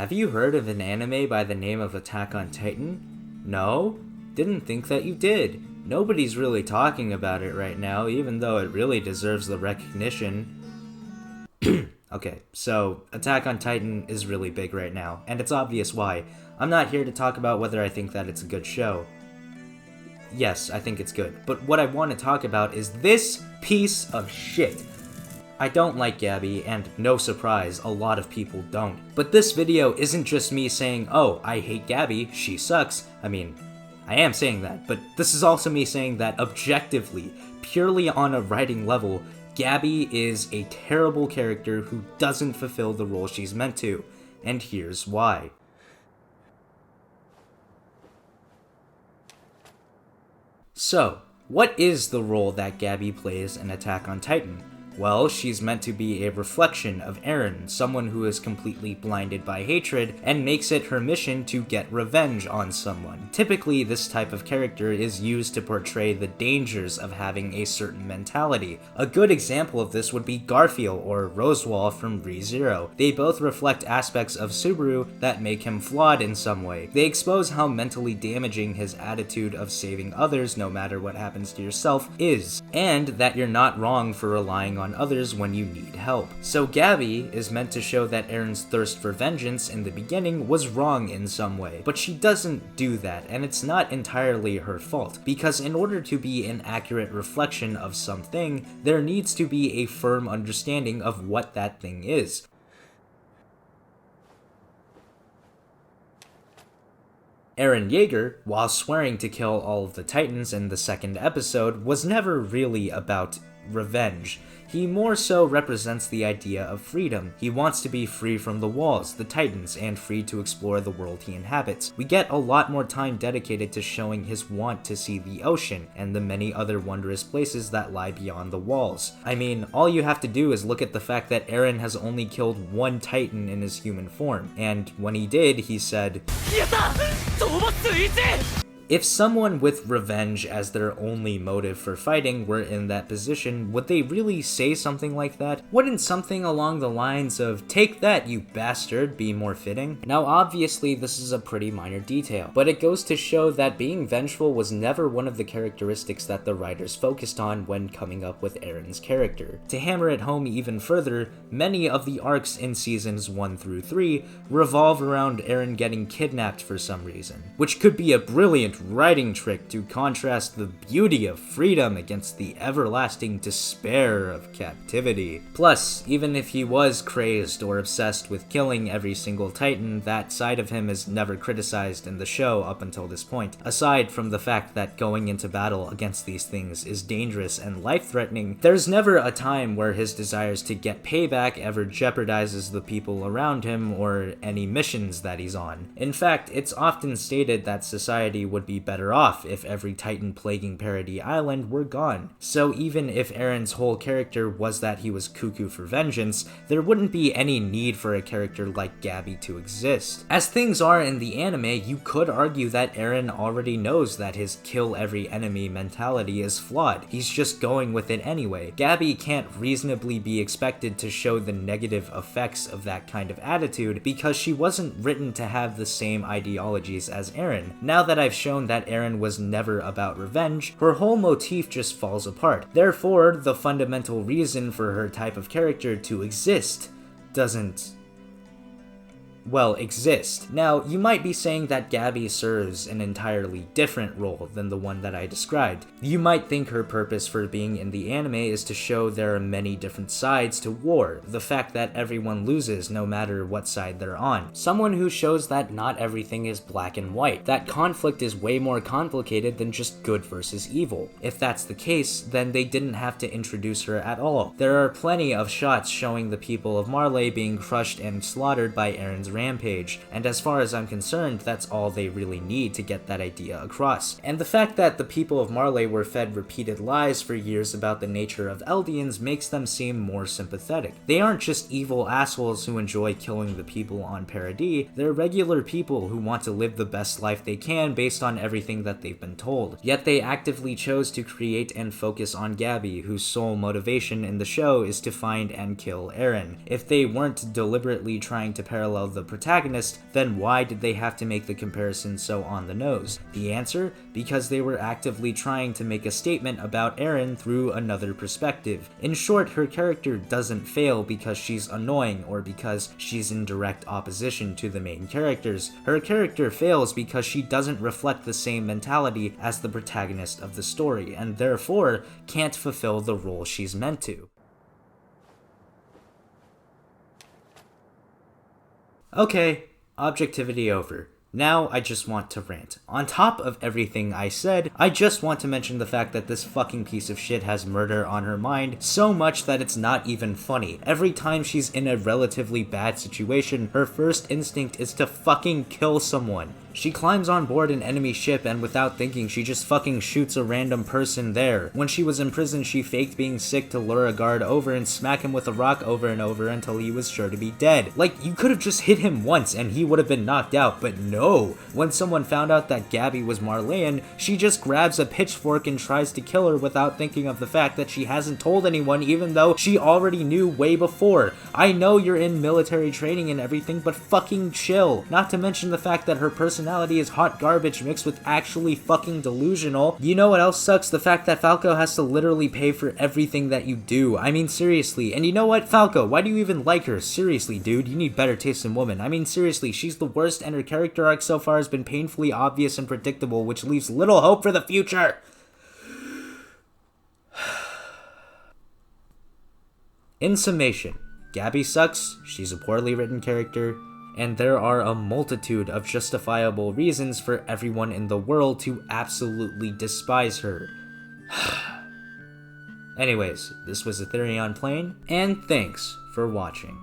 Have you heard of an anime by the name of Attack on Titan? No? Didn't think that you did. Nobody's really talking about it right now, even though it really deserves the recognition. Okay, so Attack on Titan is really big right now, and it's obvious why. I'm not here to talk about whether I think that it's a good show. Yes, I think it's good, but what I want to talk about is this piece of shit. I don't like Gabi, and no surprise, a lot of people don't. But this video isn't just me saying, oh, I hate Gabi, she sucks. I mean, I am saying that, but this is also me saying that objectively, purely on a writing level, Gabi is a terrible character who doesn't fulfill the role she's meant to, and here's why. So, what is the role that Gabi plays in Attack on Titan? Well, she's meant to be a reflection of Eren, someone who is completely blinded by hatred, and makes it her mission to get revenge on someone. Typically, this type of character is used to portray the dangers of having a certain mentality. A good example of this would be Garfield or Rosewall from Re:Zero. They both reflect aspects of Subaru that make him flawed in some way. They expose how mentally damaging his attitude of saving others no matter what happens to yourself is, and that you're not wrong for relying on others when you need help. So Gabi is meant to show that Eren's thirst for vengeance in the beginning was wrong in some way, but she doesn't do that, and it's not entirely her fault, because in order to be an accurate reflection of something, there needs to be a firm understanding of what that thing is. Eren Yeager, while swearing to kill all of the Titans in the second episode, was never really about revenge. He more so represents the idea of freedom. He wants to be free from the walls, the Titans, and free to explore the world he inhabits. We get a lot more time dedicated to showing his want to see the ocean, and the many other wondrous places that lie beyond the walls. I mean, all you have to do is look at the fact that Eren has only killed one Titan in his human form, and when he did, he said, if someone with revenge as their only motive for fighting were in that position, would they really say something like that? Wouldn't something along the lines of, "Take that, you bastard," be more fitting? Now obviously this is a pretty minor detail, but it goes to show that being vengeful was never one of the characteristics that the writers focused on when coming up with Eren's character. To hammer it home even further, many of the arcs in seasons 1 through 3 revolve around Eren getting kidnapped for some reason, which could be a brilliant writing trick to contrast the beauty of freedom against the everlasting despair of captivity. Plus, even if he was crazed or obsessed with killing every single Titan, that side of him is never criticized in the show up until this point. Aside from the fact that going into battle against these things is dangerous and life-threatening, there's never a time where his desires to get payback ever jeopardizes the people around him or any missions that he's on. In fact, it's often stated that society would be better off if every Titan plaguing Paradis Island were gone. So even if Eren's whole character was that he was cuckoo for vengeance, there wouldn't be any need for a character like Gabi to exist. As things are in the anime, you could argue that Eren already knows that his kill every enemy mentality is flawed. He's just going with it anyway. Gabi can't reasonably be expected to show the negative effects of that kind of attitude because she wasn't written to have the same ideologies as Eren. Now that I've shown that Eren was never about revenge, her whole motif just falls apart. Therefore, the fundamental reason for her type of character to exist doesn't exist. Now, you might be saying that Gabi serves an entirely different role than the one that I described. You might think her purpose for being in the anime is to show there are many different sides to war, the fact that everyone loses no matter what side they're on. Someone who shows that not everything is black and white, that conflict is way more complicated than just good versus evil. If that's the case, then they didn't have to introduce her at all. There are plenty of shots showing the people of Marley being crushed and slaughtered by Eren's rampage, and as far as I'm concerned, that's all they really need to get that idea across. And the fact that the people of Marley were fed repeated lies for years about the nature of Eldians makes them seem more sympathetic. They aren't just evil assholes who enjoy killing the people on Paradis, they're regular people who want to live the best life they can based on everything that they've been told. Yet they actively chose to create and focus on Gabi, whose sole motivation in the show is to find and kill Eren. If they weren't deliberately trying to parallel the the protagonist, then why did they have to make the comparison so on the nose? The answer? Because they were actively trying to make a statement about Eren through another perspective. In short, her character doesn't fail because she's annoying or because she's in direct opposition to the main characters. Her character fails because she doesn't reflect the same mentality as the protagonist of the story, and therefore can't fulfill the role she's meant to. Okay, objectivity over. Now I just want to rant. On top of everything I said, I just want to mention the fact that this fucking piece of shit has murder on her mind so much that it's not even funny. Every time she's in a relatively bad situation, her first instinct is to fucking kill someone. She climbs on board an enemy ship and without thinking, she just fucking shoots a random person there. When she was in prison, she faked being sick to lure a guard over and smack him with a rock over and over until he was sure to be dead. Like, you could have just hit him once and he would have been knocked out, but no. When someone found out that Gabi was Marleyan, she just grabs a pitchfork and tries to kill her without thinking of the fact that she hasn't told anyone, even though she already knew way before. I know you're in military training and everything, but fucking chill. Not to mention the fact that her personality is hot garbage mixed with actually fucking delusional. You know what else sucks? The fact that Falco has to literally pay for everything that you do. I mean, seriously. And you know what, Falco, why do you even like her? Seriously, dude, you need better taste in women. I mean, seriously, she's the worst and her character arc so far has been painfully obvious and predictable, which leaves little hope for the future. In summation, Gabi sucks, she's a poorly written character, and there are a multitude of justifiable reasons for everyone in the world to absolutely despise her. Anyways, this was Ethereon Plane, and thanks for watching.